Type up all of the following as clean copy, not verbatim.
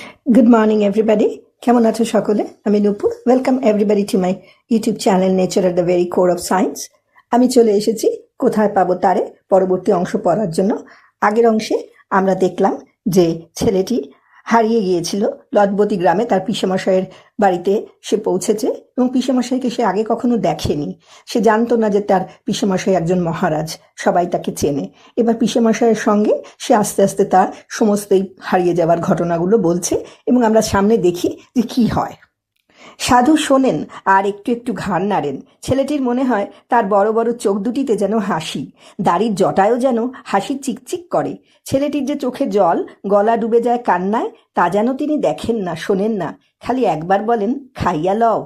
Good morning, everybody. কেমন আছো সকলে? আমি Nupur. Welcome everybody to my YouTube channel nature at the very core of science. আমি চলে এসেছি কোথায় পাবো তারে পরবর্তী অংশ পড়ার জন্য। আগের অংশে আমরা দেখলাম যে ছেলেটি হারিয়ে গিয়েছিল লদবতী গ্রামে, তার পিসেমশাইয়ের বাড়িতে সে পৌঁছেছে এবং পিসেমশাইকে সে আগে কখনো দেখেনি। সে জানতো না যে তার পিসেমশাই একজন মহারাজ, সবাই তাকে চেনে। এবার পিসেমশাইয়ের সঙ্গে সে আস্তে আস্তে তার সমস্তই হারিয়ে যাওয়ার ঘটনাগুলো বলছে এবং আমরা সামনে দেখি যে কি হয়। সাধু শোনেন আর একটু একটু ঘাড় নাড়েন। ছেলেটির মনে হয় তার বড় বড় চোখ দুটিতে যেন হাসি, দাড়ির জটায়ও যেন হাসি চিকচিক করে। ছেলেটির যে চোখে জল, গলা ডুবে যায় কান্নায়, তা যেন তিনি দেখেন না, শোনেন না। খালি একবার বলেন, খাইয়া লও।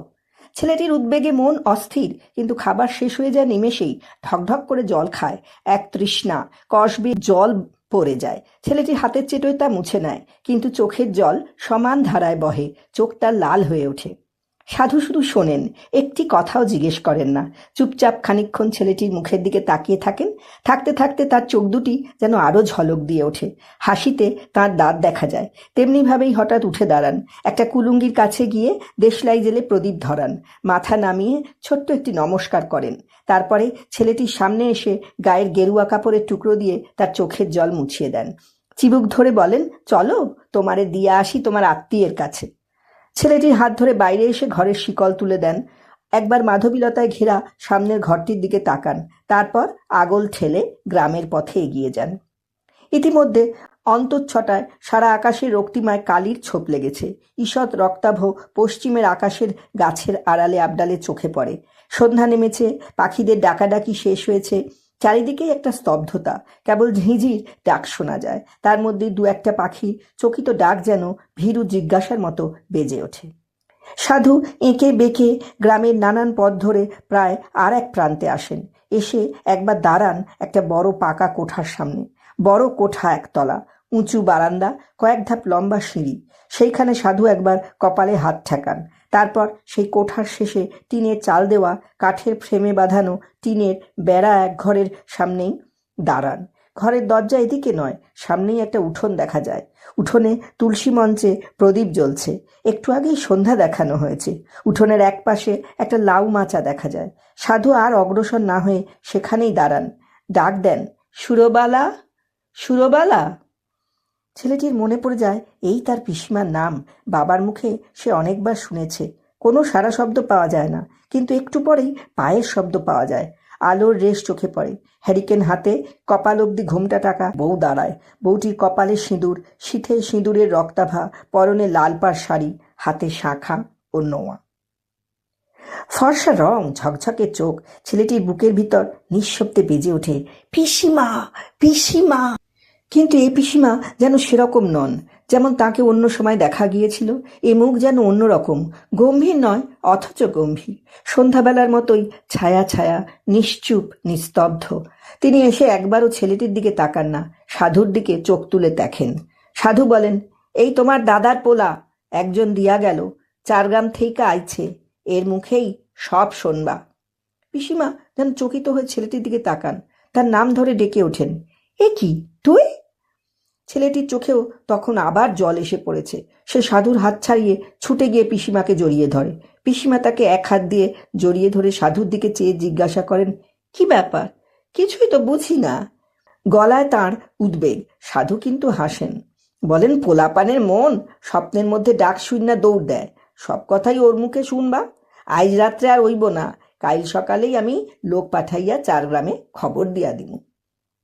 ছেলেটির উদ্বেগে মন অস্থির, কিন্তু খাবার শেষ হয়ে যায় নিমেষেই। ঢকঢক করে জল খায়, এক তৃষ্ণা, কষ বেয়ে জল পড়ে যায়। ছেলেটির হাতের চেটোয় তা মুছে নেয়, কিন্তু চোখের জল সমান ধারায় বহে, চোখ তার লাল হয়ে ওঠে। সাধু শুধু শোনেন, একটি কথাও জিজ্ঞেস করেন না। চুপচাপ খানিকক্ষণ ছেলেটির মুখের দিকে তাকিয়ে থাকেন। থাকতে থাকতে তার চোখ দুটি যেন আরও ঝলক দিয়ে ওঠে, হাসিতে তার দাঁত দেখা যায়। তেমনিভাবেই হঠাৎ উঠে দাঁড়ান, একটা কুলুঙ্গির কাছে গিয়ে দেশলাই জেলে প্রদীপ ধরান, মাথা নামিয়ে ছোট্ট একটি নমস্কার করেন। তারপরে ছেলেটির সামনে এসে গায়ের গেরুয়া কাপড়ের টুকরো দিয়ে তার চোখের জল মুছিয়ে দেন। চিবুক ধরে বলেন, চলো তোমারে দিয়ে আসি তোমার আত্মীয়ের কাছে। ছেলেটির হাত ধরে বাইরে এসে ঘরের শিকল তুলে দেন। একবার মাধবীলতায় ঘেরা সামনের ঘরটির দিকে তাকান, তারপর আগল ঠেলে গ্রামের পথে এগিয়ে যান। ইতিমধ্যে অন্তঃছটায় সারা আকাশে রক্তিমায় কালির ছোপ লেগেছে। ঈষৎ রক্তাভ পশ্চিমের আকাশের গাছের আড়ালে আবডালে চোখে পড়ে। সন্ধ্যা নেমেছে, পাখিদের ডাকাডাকি শেষ হয়েছে। চারিদিকেই একটা স্তব্ধতা, কেবল ঝিঁঝির ডাক শোনা যায়। তার মধ্যে দু একটা পাখি চকিত ডাক যেন ভীরু জিজ্ঞাসার মতো বেজে ওঠে। সাধু এঁকে বেঁকে গ্রামের নানান পথ ধরে প্রায় আর এক প্রান্তে আসেন। এসে একবার দাঁড়ান একটা বড় পাকা কোঠার সামনে। বড় কোঠা, একতলা, উঁচু বারান্দা, কয়েক ধাপ লম্বা সিঁড়ি। সেইখানে সাধু একবার কপালে হাত ঠেকান। তারপর সেই কোঠার শেষে টিনের চাল দেওয়া কাঠের ফ্রেমে বাঁধানো টিনের বেড়া এক ঘরের সামনেই দাঁড়ান। ঘরের দরজা এদিকে নয়, সামনেই একটা উঠোন দেখা যায়। উঠোনে তুলসী মঞ্চে প্রদীপ জ্বলছে। একটু আগেই সন্ধ্যা দেখানো হয়েছে। উঠোনের এক পাশে একটা লাউ মাচা দেখা যায়। সাধু আর অগ্রসর না হয়ে সেখানেই দাঁড়ান। ডাক দেন, সুরবালা, সুরবালা। ছেলেটির মনে পড়ে যায় এই তার পিসিমার নাম। বাবার মুখে সে অনেকবার শুনেছে। কোনো সারা শব্দ পাওয়া যায় না, কিন্তু একটু পরেই পায়ের শব্দ পাওয়া যায়। আলোর রেশ চোখে পড়ে। হ্যারিকেন হাতে কপাল অব্দি ঘোমটা টাকা বউ দাঁড়ায়। বউটির কপালে সিঁদুর, শীতে সিঁদুরের রক্তাভা, পরনে লাল পাড় শাড়ি, হাতে শাঁখা ও নোয়া। ফর্সা রং, ঝকঝকে চোখ। ছেলেটির বুকের ভিতর নিঃশব্দে বেজে ওঠে, পিসিমা, পিসিমা। কিন্তু এই পিসিমা যেন সেরকম নন যেমন তাকে অন্য সময় দেখা গিয়েছিল। এ মুখ যেন অন্যরকম, গম্ভীর নয় অথচ গম্ভীর। সন্ধ্যাবেলার মতোই ছায়া ছায়া, নিশ্চুপ, নিস্তব্ধ। তিনি এসে একবারও ছেলেটির দিকে তাকান না, সাধুর দিকে চোখ তুলে দেখেন। সাধু বলেন, এই তোমার দাদার পোলা, একজন দিয়া গেল, 4 গ্রাম থেইকা আইছে, এর মুখেই সব শোনবা। পিসিমা যেন চকিত হয়ে ছেলেটির দিকে তাকান, তার নাম ধরে ডেকে ওঠেন, এ কি তুই? ছেলেটির চোখেও তখন আবার জল এসে পড়েছে। সে সাধুর হাত ছাড়িয়ে ছুটে গিয়ে পিসিমাকে জড়িয়ে ধরে। পিসিমা তাকে এক হাত দিয়ে জড়িয়ে ধরে সাধুর দিকে চেয়ে জিজ্ঞাসা করেন, কি ব্যাপার? কিছুই তো বুঝি না। গলায় তাঁর উদ্বেগ। সাধু কিন্তু হাসেন, বলেন, পোলাপানের মন স্বপ্নের মধ্যে ডাক শুইনা দৌড় দেয়, সব কথাই ওর মুখে শুনবা। আজ রাত্রে আর হইব না, কাল সকালেই আমি লোক পাঠাইয়া 4 গ্রামে খবর দিয়া দিব।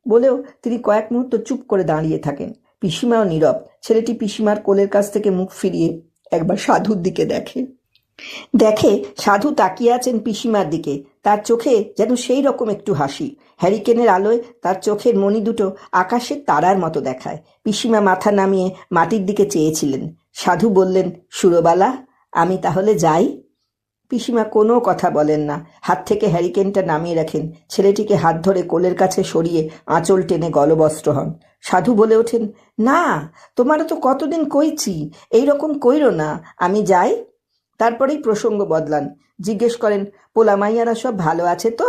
বলেও তিনি কয়েক মুহূর্ত চুপ করে দাঁড়িয়ে থাকেন। পিসিমাও নীরব। ছেলেটি পিসিমার কোলের কাছ থেকে মুখ ফিরিয়ে একবার সাধুর দিকে দেখে। সাধু তাকিয়ে আছেন পিসিমার দিকে। তার চোখে যেন সেই রকম একটু হাসি। হ্যারিকেনের আলোয় তার চোখের মণি দুটো আকাশের তারার মতো দেখায়। পিসিমা মাথা নামিয়ে মাটির দিকে চেয়েছিলেন। সাধু বললেন, সুরবালা, আমি তাহলে যাই? পিসিমা কোনো কথা বলেন না, হাত থেকে হ্যারিকেনটা নামিয়ে রাখেন। ছেলেটিকে হাত ধরে কোলের কাছে সরিয়ে আঁচল টেনে গলবস্ত্র হন। সাধু বলে ওঠেন, না, তোমারও তো কতদিন কইছি, এইরকম কইরো না, আমি যাই। তারপরেই প্রসঙ্গ বদলান, জিজ্ঞেস করেন, পোলা মাইয়ারা সব ভালো আছে তো?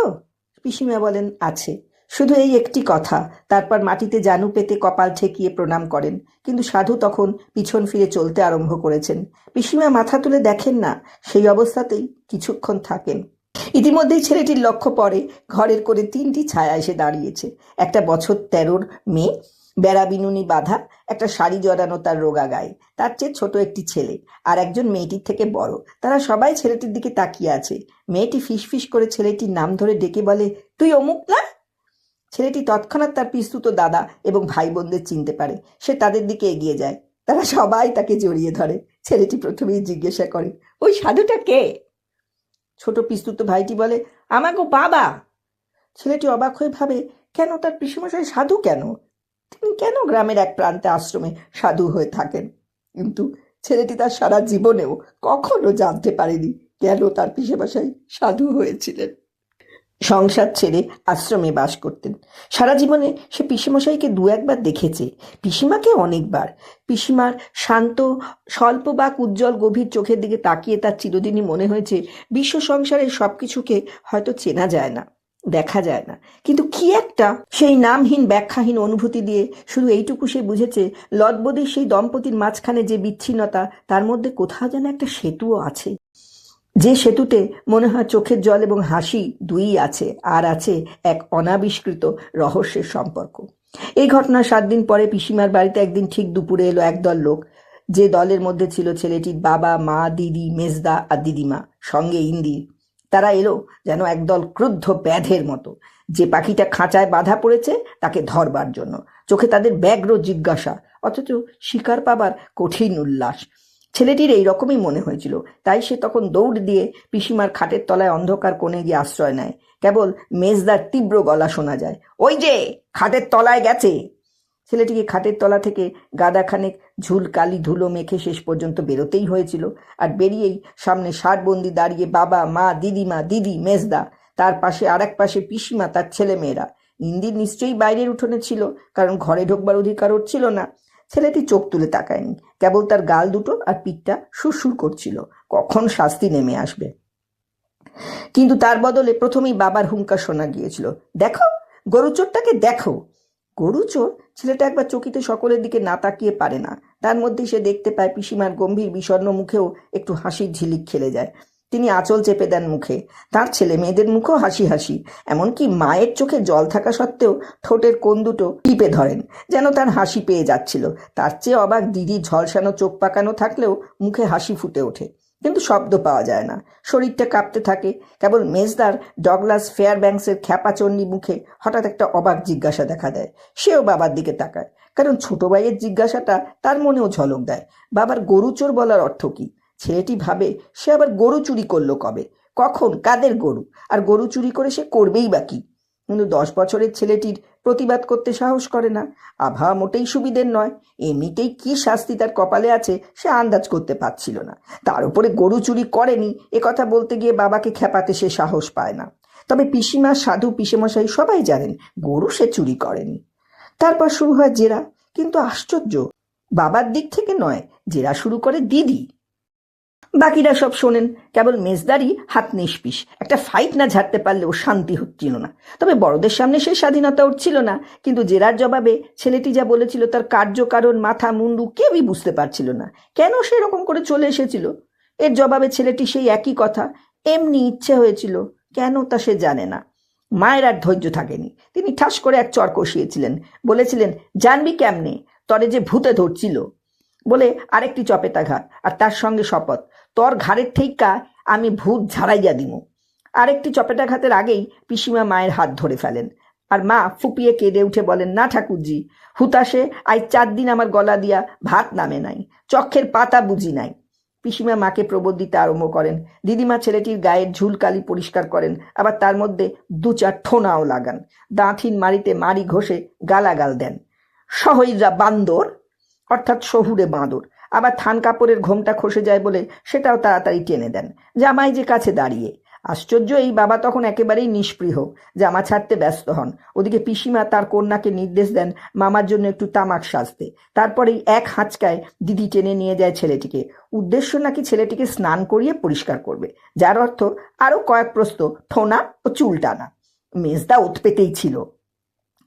পিসিমা বলেন, আছে। শুধু এই একটি কথা, তারপর মাটিতে জানু পেতে কপাল ঠেকিয়ে প্রণাম করেন। কিন্তু সাধু তখন পিছন ফিরে চলতে আরম্ভ করেছেন। পিসিমা মাথা তুলে দেখেন না, সেই অবস্থাতেই কিছুক্ষণ থাকেন। ইতিমধ্যেই ছেলেটির লক্ষ্য পড়ে ঘরের করে 3টি ছায়া এসে দাঁড়িয়েছে। একটা বছর 13-র মেয়ে, বেড়া বিনুনি বাঁধা, একটা শাড়ি জড়ানো তার রোগা গায়ে, তার চেয়ে ছোট একটি ছেলে, আর একজন মেয়েটির থেকে বড়। তারা সবাই ছেলেটির দিকে তাকিয়ে আছে। মেয়েটি ফিসফিস করে ছেলেটির নাম ধরে ডেকে বলে, তুই অমুক না? ছেলেটি তৎক্ষণাৎ তার পিস্তুত দাদা এবং ভাই বোনদের চিনতে পারে। সে তাদের দিকে এগিয়ে যায়। তারা সবাই তাকে জড়িয়ে ধরে। ছেলেটি প্রথমেই জিজ্ঞাসা করে, ওই সাধুটা কে? ছোট পিস্তুত ভাইটি বলে, আমাগো বাবা। ছেলেটি অবাক হয়ে ভাবে, কেন তার পিসেমশাই সাধু কেন? তিনি কেন গ্রামের এক প্রান্তে আশ্রমে সাধু হয়ে থাকেন? কিন্তু ছেলেটি তার সারা জীবনেও কখনো জানতে পারেনি কেন তার পিসেমশাই সাধু হয়েছিলেন। সংসার ছেড়ে আশ্রমে বাস করতেন। সারা জীবনে সে পিসেমশাইকে 2-1 বার দেখেছে, পিসিমাকে অনেকবার। পিসিমার শান্ত স্বল্পবাক উজ্জ্বল গভীর চোখের দিকে তাকিয়ে তার চিরদিনই মনে হয়েছে বিশ্ব সংসারের সবকিছুকে হয়তো চেনা যায় না, দেখা যায় না, কিন্তু কি একটা সেই নামহীন ব্যাখ্যাহীন অনুভূতি দিয়ে শুধু এইটুকু সে বুঝেছে, লদবদির সেই দম্পতির মাঝখানে যে বিচ্ছিন্নতা, তার মধ্যে কোথাও যেন একটা সেতুও আছে। যে সেতুতে মনে হয় চোখের জল এবং হাসি দুইই আছে, আর আছে এক অনাবিষ্কৃত রহস্যের সম্পর্ক। এই ঘটনার 7 দিন পরে পিসিমার বাড়িতে একদিন ঠিক দুপুরে এলো একদল লোক। যে দলের মধ্যে ছিল ছেলেটির বাবা, মা, দিদি, মেজদা আর দিদিমা, সঙ্গে ইন্দির। তারা এলো যেন একদল ক্রুদ্ধ ব্যাধের মতো। যে পাখিটা খাঁচায় বাঁধা পড়েছে তাকে ধরবার জন্য। চোখে তাদের ব্যগ্র জিজ্ঞাসা, অথচ শিকার পাবার কঠিন উল্লাস। ছেলেটির এই রকমই মনে হয়েছিল, তাই সে তখন দৌড় দিয়ে পিসিমার খাটের তলায় অন্ধকার কোণে গিয়ে আশ্রয় নেয়। কেবল মেজদার তীব্র গলা শোনা যায়, ওই যে খাটের তলায় গেছে। ছেলেটিকে খাটের তলা থেকে গাদাখানেক ঝুল কালি ধুলো মেখে শেষ পর্যন্ত বেরোতেই হয়েছিল। আর বেরিয়েই সামনে ষাঁড়বন্দি দাঁড়িয়ে বাবা, মা, দিদিমা, দিদি, মেজদা, তার পাশে আর এক পাশে পিসিমা, তার ছেলে মেয়েরা। ইন্দির নিশ্চয়ই বাইরের উঠোনে ছিল, কারণ ঘরে ঢোকবার অধিকার ওর ছিল না। ছেলেটি চোখ তুলে তাকায়নি, কেবল তার গাল দুটো আর পিঠটা সুরসুর করছিল, কখন শাস্তি নেমে আসবে। কিন্তু তার বদলে প্রথমেই বাবার হুঙ্কার শোনা গিয়েছিল, দেখো গরুচোরটাকে দেখো। গরুচোর? ছেলেটা একবার চকিতে সকলের দিকে না তাকিয়ে পারে না। তার মধ্যেই সে দেখতে পায় পিসিমার গম্ভীর বিষণ্ণ মুখেও একটু হাসির ঝিলিক খেলে যায়। তিনি আঁচল চেপে দেন মুখে। তার ছেলে মেয়েদের মুখেও হাসি হাসি, এমনকি মায়ের চোখে জল থাকা সত্ত্বেও ঠোঁটের কোণ দুটো টিপে ধরেন, যেন তার হাসি পেয়ে যাচ্ছিল। তার চেয়ে অবাক দিদি ঝলসানো চোখ পাকানো থাকলেও মুখে হাসি ফুটে ওঠে, কিন্তু শব্দ পাওয়া যায় না। শরীরটা কাঁপতে থাকে। কেবল মেজদার ডগলাস ফেয়ারব্যাঙ্কসের খ্যাপাচণ্ডী মুখে হঠাৎ একটা অবাক জিজ্ঞাসা দেখা দেয়। সেও বাবার দিকে তাকায়, কারণ ছোট ভাইয়ের জিজ্ঞাসাটা তার মনেও ঝলক দেয়। বাবার গরুচোর বলার অর্থ কি? ছেলেটি ভাবে, সে আবার গরু চুরি করলো কবে, কখন, কাদের গরু? আর গরু চুরি করে সে করবেই বা কি? কিন্তু 10 বছরের ছেলেটির প্রতিবাদ করতে সাহস করে না। আভা মোটেই সুবিধের নয়। এমনিতেই কি শাস্তি তার কপালে আছে সে আন্দাজ করতে পারছিল না। তার উপরে গরু চুরি করেনি এ কথা বলতে গিয়ে বাবাকে খেপাতে সে সাহস পায় না। তবে পিসিমা, সাধু, পিসেমশাই সবাই জানেন গরু সে চুরি করেনি। তারপর শুরু হয় জেরা, কিন্তু আশ্চর্য, বাবার দিক থেকে নয়, জেরা শুরু করে দিদি। বাকিরা সব শোনেন, কেবল মেজদারই হাত নিষ্পিস। একটা ফাইট না ঝাড়তে পারলে ও শান্তি হচ্ছিল না। তবে বড়দের সামনে সেই স্বাধীনতা ওর ছিল না। কিন্তু জেরার জবাবে ছেলেটি যা বলেছিল তার কার্যকারণ, মাথা মুন্ডু কেউই বুঝতে পারছিল না। কেন সেরকম করে চলে এসেছিল? এর জবাবে ছেলেটি সেই একই কথা, এমনি ইচ্ছে হয়েছিল। কেন তা সে জানে না। মায়ের আর ধৈর্য থাকেনি। তিনি ঠাস করে এক চর কষিয়েছিলেন, বলেছিলেন, জানবি কেমনে, তরে যে ভূতে ধরছিল, বলে আরেকটি চপেটাঘাত, আর তার সঙ্গে শপথ, তোর ঘাড়ের ঠেইকা আমি ভূত ঝাড়াইয়া দিমু। আরেকটি চপেটাঘাতের আগেই পিসিমা মায়ের হাত ধরে ফেলেন, আর মা ফুপিয়ে কেঁদে উঠে বলেন, না ঠাকুরজি, হুতাশে আজ 4 দিন আমার গলা দিয়া ভাত নামে নাই, চক্ষের পাতা বুঝি নাই। পিসিমা মাকে প্রবোধ দিতে আরম্ভ করেন। দিদিমা ছেলেটির গায়ের ঝুলকালি পরিষ্কার করেন, আবার তার মধ্যে 2-4 ঠোনাও লাগান। দাঁতহীন মাড়িতে মাড়ি ঘষে গালাগাল দেন। সহইরা বান্দর, অর্থাৎ শহুরে বাঁদর। আবার থান কাপড়ের ঘোমটা খসে যায় বলে সেটাও তাড়াতাড়ি টেনে দেন। জামাই যে কাছে দাঁড়িয়ে। আশ্চর্য, এই বাবা তখন একেবারেই নিষ্পৃহ, জামা ছাড়তে ব্যস্ত হন। ওদিকে পিসিমা তার কন্যাকে নির্দেশ দেন মামার জন্য একটু তামাক সাজতে। তারপরেই এক হাঁচকায় দিদি টেনে নিয়ে যায় ছেলেটিকে। উদ্দেশ্য নাকি ছেলেটিকে স্নান করিয়ে পরিষ্কার করবে, যার অর্থ আরো কয়েক প্রস্ত ঠোনা ও চুল টানা। মেজদা ওত পেতেই ছিল।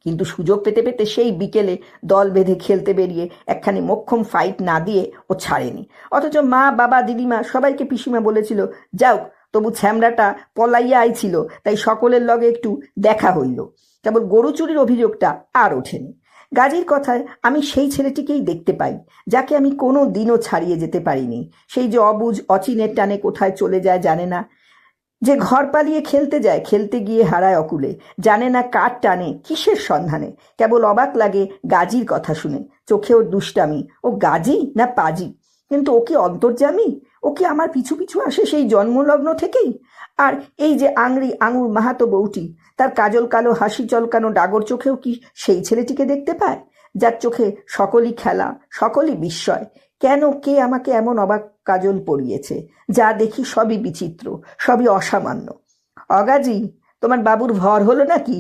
কিন্তু সুযোগ পেতে পেতে সেই বিকেলে দল বেঁধে খেলতে বেরিয়ে একখানি মোক্ষম ফাইট না দিয়ে ও ছাড়েনি। অথচ মা, বাবা, দিদিমা সবাইকে পিসিমা বলেছিল, যাও তবু ছ্যামড়াটা পলাইয়া আইছিল, তাই সকলের লগে একটু দেখা হইল। কেবল গরু চুরির অভিযোগটা আর ওঠেনি। গাজীর কথায় আমি সেই ছেলেটিকেই দেখতে পাই, যাকে আমি কোনো দিনও ছাড়িয়ে যেতে পারিনি। সেই যে অবুঝ অচিনের টানে কোথায় চলে যায় জানে না, যে ঘর পালিয়ে খেলতে যায়, খেলতে গিয়ে হারায় অকুলে, জানে না কার টানে কিসের সন্ধানে। কেবল অবাক লাগে গাজীর কথা শুনে। চোখে ওর দুষ্টামি, ও গাজী না পাজি, কিন্তু ও কি অন্তর্যামী? ও কি আমার পিছু পিছু আসে সেই জন্মলগ্ন থেকেই? আর এই যে আঙুর মাহাতো বউটি, তার কাজল কালো হাসি চলকানো ডাগর চোখেও কি সেই ছেলেটিকে দেখতে পায়, যার চোখে সকলই খেলা, সকলই বিস্ময়? কেন, কে আমাকে এমন অবাক কাজল পরিয়েছে? যা দেখি সবই বিচিত্র, সবই অসামান্য। অগাজি, তোমার বাবুর ভর হলো নাকি?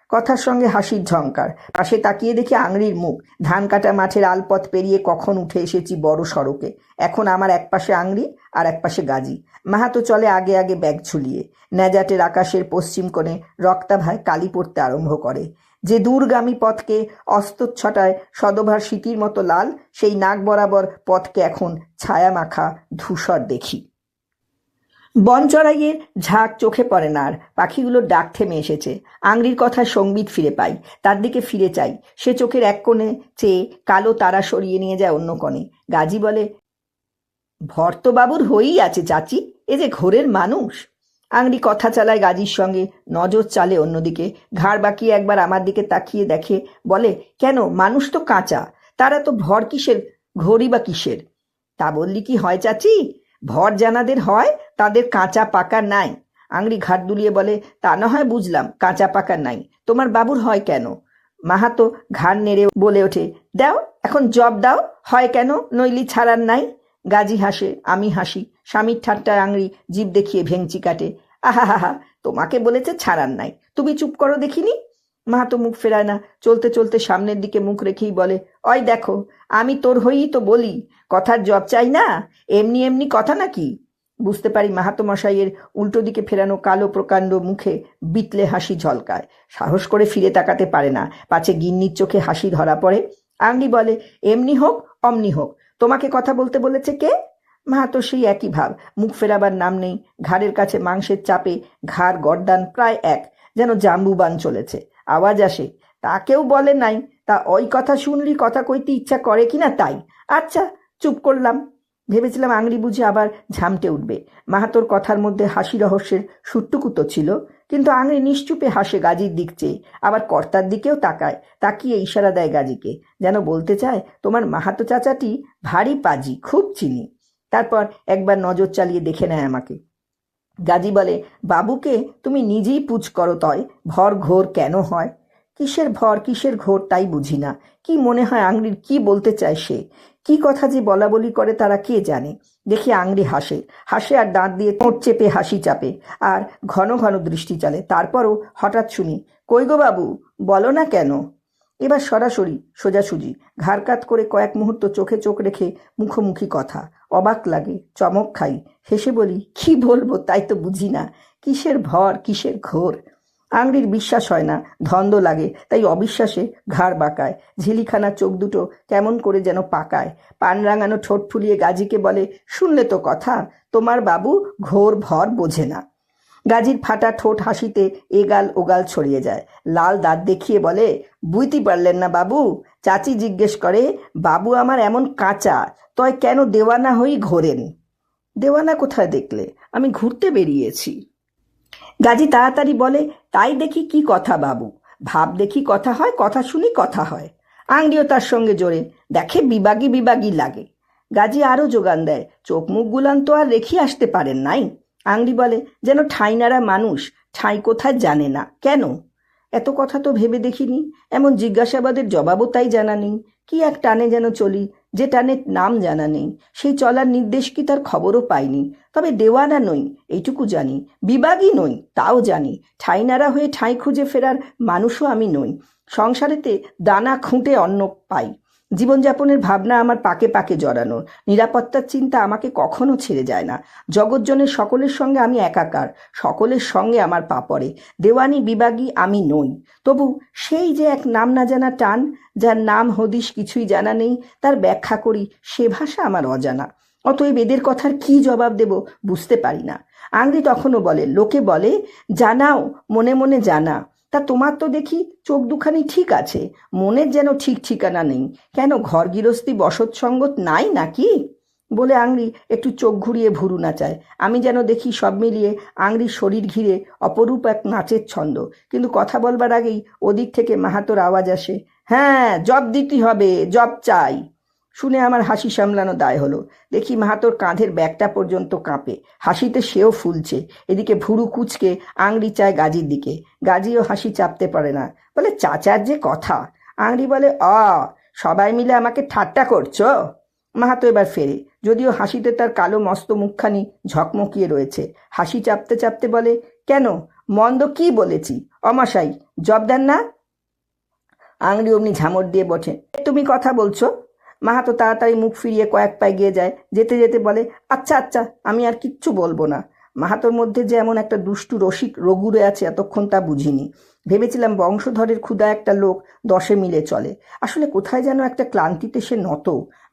কথার সঙ্গে হাসির ঝঙ্কার। পাশে তাকিয়ে দেখি আংড়ির মুখ। ধান কাটা মাঠের আলপথ পেরিয়ে কখন উঠে এসেছি বড় সড়কে। এখন আমার এক পাশে আংড়ি আর এক পাশে গাজী। মাহাতো চলে আগে আগে ব্যাগ ঝুলিয়ে। ন্যাজাটের আকাশের পশ্চিম কোণে রক্তাভায় কালি পড়তে আরম্ভ করে। যে দূরগামী পথকে অস্তচ্ছটায় সদভার স্মৃতির মতো লাল, সেই নাক বরাবর পথকে এখন ছায়া মাখা ধূসর দেখি। বন চড়াইয়ের ঝাঁক চোখে পড়ে না আর। পাখিগুলোর ডাক থেমে এসেছে। আংড়ির কথায় সংবিত ফিরে পাই, তার দিকে ফিরে চাই। সে চোখের এক কোণে চেয়ে কালো তারা সরিয়ে নিয়ে যায় অন্য কোণে। গাজী বলে, ভর তো বাবুর হয়েই আছে চাচি, এ যে ঘোরের মানুষ। আংড়ি কথা চালায় গাজীর সঙ্গে, নজর চালে অন্যদিকে। ঘাড় বাঁকিয়ে একবার আমার দিকে তাকিয়ে দেখে, বলে, কেন, মানুষ তো কাঁচা, তারা তো ভর কিসের, ঘড়ি বা কিসের? তা বললি কি হয় চাচি? ভর জানাদের হয়, তাদের কাঁচা পাকা নাই। আংড়ি ঘাট দুলিয়ে বলে, তা না হয় বুঝলাম, কাঁচা পাকা নাই, তোমার বাবুর হয় কেন? মাহাতো ঘাড় নেড়ে বলে ওঠে, দাও এখন জব দাও, হয় কেন, নইলি ছাড়ার নাই। গাজী হাসে, আমি হাসি। স্বামীর ঠাট্টায় আংড়ি জিভ দেখিয়ে ভেঙচি কাটে। আহা হা হা, তোমাকে বলেছে ছাড়ার নাই, তুমি চুপ করো দেখিনি। মাহাতো মুখ ফেরায় না, চলতে চলতে সামনের দিকে মুখ রেখেই বলে, ওই দেখো, আমি তোর হয়েই তো বলি, কথার জব চাই না, এমনি এমনি কথা নাকি? বুঝতে পারি মাহাতো মশাইয়ের উল্টো দিকে ফেরানো কালো প্রকাণ্ড মুখে বিতলে হাসি ঝলকায়। সাহস করে ফিরে তাকাতে পারে না, পাছে গিন্নির চোখে হাসি ধরা পড়ে। আংড়ি বলে, এমনি হোক অমনি হোক, তোমাকে কথা বলতে বলেছে কে? মাহাতো সেই একই ভাব, মুখ ফেরাবার নাম নেই। ঘাড়ের কাছে মাংসের চাপে ঘাড় গর্দান প্রায় এক, যেন জাম্বুবান চলেছে। আওয়াজ আসে, তা কেউ বলে নাই, তা ওই কথা শুনলি কথা কইতে ইচ্ছা করে কিনা তাই। আচ্ছা, চুপ করলাম। ভেবেছিলাম আংড়ি বুঝে আবার ঝামটে উঠবে। মাহাতোর কথার মধ্যে হাসি রহস্যের সুট্টুকু তো ছিল, কিন্তু আংড়ি নিশ্চুপে হাসে গাজীর দিক চেয়ে, আবার কর্তার দিকেও তাকায়, তাকিয়ে ইশারা দেয় গাজীকে, যেন বলতে চায়, তোমার মাহাতো চাচাটি ভারী পাজি, খুব চিনি। তারপর একবার নজর চালিয়ে দেখে নেয় আমাকে। গাজী বলে, বাবুকে তুমি নিজেই পুছ করো তয়, ভর ঘোর কেন হয়? কিসের ভর কিসের ঘোর তাই বুঝি না। কি মনে হয় আংড়ির কি বলতে চায় সে? কি কথা যে বলা বলি করে তারা কে জানে। দেখি আংড়ি হাসে, হাসে আর দাঁত দিয়ে ঠোঁট চেপে হাসি চাপে, আর ঘন ঘন দৃষ্টি চলে। তারপরও হঠাৎ শুনি, কই গো বাবু, বলো না কেন? এবার সরাসরি সোজাসুজি, ঘাড় কাত করে কয়েক মুহূর্ত চোখে চোখ রেখে মুখোমুখি কথা। অবাক লাগে, চমক খাই, হেসে বলি, কি বলবো তাই তো বুঝি না, কিসের ভর কিসের ঘোর। আংড়ির বিশ্বাস হয় না, ধন্দ লাগে, তাই অবিশ্বাসে ঘাড় বাঁকায়। ঝিলিখানা চোখ দুটো কেমন করে যেন পাকায়। পান রাঙানো ঠোঁট ফুলিয়ে গাজীকে বলে, শুনলে তো কথা, তোমার বাবু ঘোর ভর বোঝে না। গাজীর ফাটা ঠোঁট হাসিতে এগাল ওগাল ছড়িয়ে যায়। লাল দাঁত দেখিয়ে বলে, বুঝতে পারলেন না বাবু? চাচি জিজ্ঞেস করে, বাবু আমার এমন কাঁচা, তয় কেন দেওয়ানা হই ঘোরেন? দেওয়ানা কোথায় দেখলে? আমি ঘুরতে বেরিয়েছি। গাজী তাড়াতাড়ি বলে, তাই দেখি কি কথা বাবু, ভাব দেখি কথা হয়, কথা শুনি কথা হয়। আংড়িও তার সঙ্গে জোরে, দেখে বিবাগী বিবাগী লাগে। গাজী আরও যোগান দেয়, চোখ মুখ গুলান তো আর রেখে আসতে পারেন নাই। আংড়ি বলে, যেন ঠাঁইনারা মানুষ, ঠাঁই কোথায় জানে না। কেন? এত কথা তো ভেবে দেখিনি। এমন জিজ্ঞাসাবাদের জবাবও তাই জানা নেই। কি এক টানে যেন চলি, যে টানের নাম জানা নেই। সেই চলার নির্দেশ কি তার খবরও পাইনি। তবে দেওয়ানা নই এইটুকু জানি, বিবাগী নই তাও জানি, ঠাঁইনারা হয়ে ঠাঁই খুঁজে ফেরার মানুষও আমি নই। সংসারেতে দানা খুঁটে অন্ন পাই, জীবনযাপনের ভাবনা আমার পাকে পাকে জড়ানো, নিরাপত্তার চিন্তা আমাকে কখনো ছেড়ে যায় না। জগৎজনের সকলের সঙ্গে আমি একাকার, সকলের সঙ্গে আমার পা পড়ে। দেওয়ানি বিভাগী আমি নই, তবু সেই যে এক নাম না জানা টান, যার নাম হদিশ কিছুই জানা নেই, তার ব্যাখ্যা করি সে ভাষা আমার অজানা। অতএব এদের কথার কি জবাব দেব বুঝতে পারি না। আংরি তখনও বলে, লোকে বলে জানাও মনে মনে জানা, তা তোমার তো দেখি চোখ দুখানি ঠিক আছে, মনের যেন ঠিক ঠিকানা নেই। কেন ঘর গৃহস্থী বসত সঙ্গত নাই নাকি? বলে আংরি একটু চোখ ঘুরিয়ে ভুরু নাচায়। আমি যেন দেখি সব মিলিয়ে আংরির শরীর ঘিরে অপরূপ এক নাচের ছন্দ। কিন্তু কথা বলবার আগেই ওদিক থেকে মাহাতোর আওয়াজ আসে, হ্যাঁ জব দিতে হবে, জব চাই। শুনে আমার হাসি সামলানো দায় হলো। দেখি মাহাতোর কাঁধের ব্যাগটা পর্যন্ত কাঁপে, হাসিতে সেও ফুলছে। এদিকে ভুরু কুচকে আংরি চায় গাজির দিকে। গাজিও হাসি চাপতে পারে না, বলে চাচার যে কথা। আংরি বলে, সবাই মিলে আমাকে ঠাট্টা করছো? মাহাতো এবার ফেরে, যদিও হাসিতে তার কালো মস্ত মুখখানি ঝকমকিয়ে রয়েছে। হাসি চাপতে চাপতে বলে, কেন মন্দ কি বলেছি? অমশাই জব দেন না? আংরি অমনি ঝামড় দিয়ে বসে, তুমি কথা বলছো? মাহাতো তাড়াতাড়ি মুখ ফিরিয়ে কয়েক পায়ে গিয়ে যায়, যেতে যেতে বলে, আচ্ছা আচ্ছা আমি আর কিচ্ছু বলবো না। মাহাতোর মধ্যে যে এমন একটা দুষ্টু রসিক রগুড়ে আছে এতক্ষণ তা বুঝিনি। ভেবেছিলাম বংশধরের ক্ষুধা একটা লোক 10 মিলে চলে। আসলে কোথায় যেন একটা ক্লান্তিতে সে নত,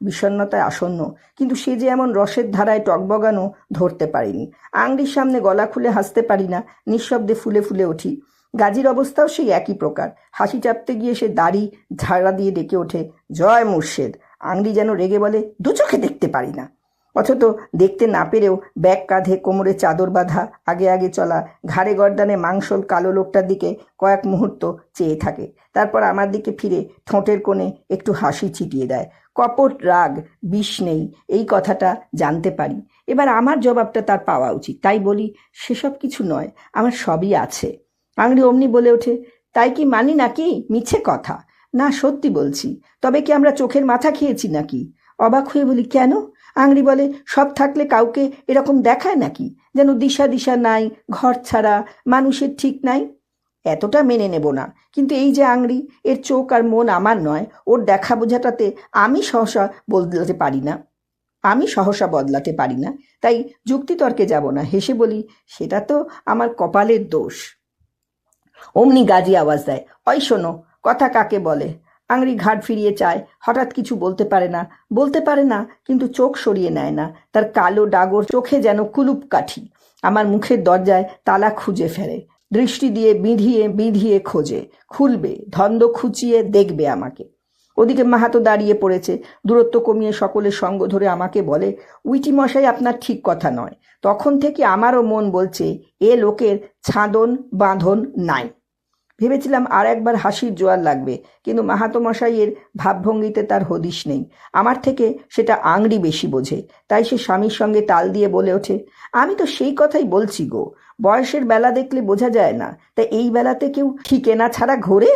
বিষণ্ণতায় আসন্ন। কিন্তু সে যে এমন রসের ধারায় টকবগানো ধরতে পারিনি। আংরির সামনে গলা খুলে হাসতে পারি না, নিঃশব্দে ফুলে ফুলে উঠি। গাজীর অবস্থাও সেই একই প্রকার। হাসি চাপতে গিয়ে সে দাড়ি ঝাড়া দিয়ে ডেকে ওঠে, জয় মুর্শেদ। আংরি যেন রেগে বলে, দু চোখে দেখতে পারি না। অথচ দেখতে না পেরেও ব্যাগ কাঁধে, কোমরে চাদর বাঁধা, আগে আগে চলা, ঘাড়ে গর্দানে মাংসল কালো লোকটার দিকে কয়েক মুহূর্ত চেয়ে থাকে। তারপর আমার দিকে ফিরে ঠোঁটের কোণে একটু হাসি ছিটিয়ে দেয়। কপট রাগ, বিষ নেই, এই কথাটা জানতে পারি। এবার আমার জবাবটা তার পাওয়া উচিত। তাই বলি, সেসব কিছু নয়, আমার সবই আছে। আংরি অমনি বলে ওঠে, তাই কি মানি নাকি? মিছে কথা। না, সত্যি বলছি। তবে কি আমরা চোখের মাথা খেয়েছি নাকি? অবাক হয়ে বলি, কেন? আংরি বলে, সব থাকলে কাউকে এরকম দেখায় নাকি? যেন দিশা দিশা নাই, ঘর ছাড়া, মানুষের ঠিক নাই। এতটা মেনে নেব না, কিন্তু এই যে আংরি, এর চোখ আর মন আমার নয়। ওর দেখা বোঝাটাতে আমি সহসা বদলাতে পারি না। তাই যুক্তিতর্কে যাব না, হেসে বলি, সেটা তো আমার কপালের দোষ। অমনি গাজী আওয়াজ দেয়, ওই শোনো, কথা কাকে বলে? আংরি ঘাট ফিরিয়ে চায়, হঠাৎ কিছু বলতে পারে না, কিন্তু চোখ সরিয়ে নেয় না। তার কালো ডাগর চোখে যেন কুলুপ কাঠি। আমার মুখের দরজায় তালা খুঁজে ফেলে, দৃষ্টি দিয়ে বিঁধিয়ে বিঁধিয়ে খোঁজে, খুলবে, ধন্দ খুঁচিয়ে দেখবে আমাকে। ওদিকে মাহাতো দাঁড়িয়ে পড়েছে, দূরত্ব কমিয়ে সকলের সঙ্গ ধরে আমাকে বলে, উইটি মশাই, আপনার ঠিক কথা নয়। তখন থেকে আমারও মন বলছে এ লোকের ছাঁদন বাঁধন নাই। ভেবেছিলাম আর একবার হাসির জোয়ার লাগবে, কিন্তু মাহাতো মশাইয়ের ভাবভঙ্গিতে তার হদিশ নেই। আমার থেকে সেটা আংরি বেশি বোঝে। তাই সে স্বামীর সঙ্গে তাল দিয়ে বলে ওঠে, আমি তো সেই কথাই বলছি গো, বয়সের বেলা দেখলে বোঝা যায় না, তাই এই বেলাতে কেউ ঠিকেনা ছাড়া ঘোরে?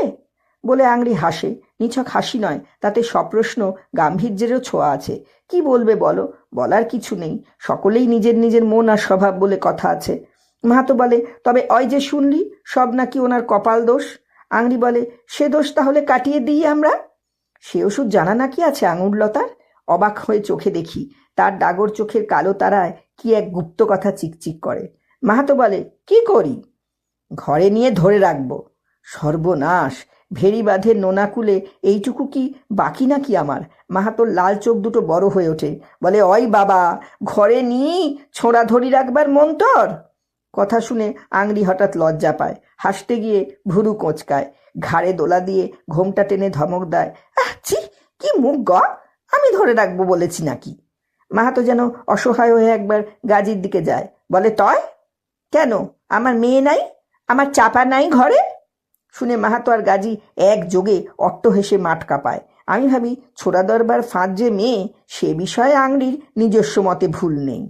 বলে আংরি হাসে। নিছক হাসি নয়, তাতে সপ্রশ্ন গাম্ভীর্যেরও ছোঁয়া আছে। কি বলবে বলো? বলার কিছু নেই, সকলেই নিজের নিজের মন আর স্বভাব বলে কথা আছে। মাহাতো বলে, তবে ওই যে শুনলি সব নাকি ওনার কপাল দোষ। আংরি বলে, সে দোষ তাহলে কাটিয়ে দিই আমরা। সে ওষুধ জানা নাকি আছে আঙুরলতার? অবাক হয়ে চোখে দেখি, তার ডাগর চোখের কালো তারায় কি এক গুপ্ত কথা চিকচিক করে। মাহাতো বলে, কি করি? ঘরে নিয়ে ধরে রাখবো। সর্বনাশ! ভেরি বাঁধে নোনাকুলে এইটুকু কি বাকি নাকি আমার? মাহাতোর লাল চোখ দুটো বড় হয়ে ওঠে, বলে, ওই বাবা, ঘরে নিয়ে ছোঁড়া ধরি রাখবার মন্তর? কথা শুনে আংরি হঠাৎ লজ্জা পায়, হাসতে গিয়ে ভুরু কোঁচকায়, ঘাড়ে দোলা দিয়ে ঘোমটা টেনে ধমক দেয়, ছি, কি মুখ গ! আমি ধরে রাখবো বলেছি নাকি? মাহাতো যেন অসহায় হয়ে একবার গাজীর দিকে যায়, বলে, তয় কেন? আমার মেয়ে নাই? আমার চাপা নাই ঘরে? শুনে মাহাতো আর গাজী একযোগে অট্ট হেসে মাঠ কাঁপায়। আমি ভাবি, ছোড়া দরবার ফাঁদ যে মেয়ে, সে বিষয়ে আংরির নিজস্ব মতে ভুল নেই।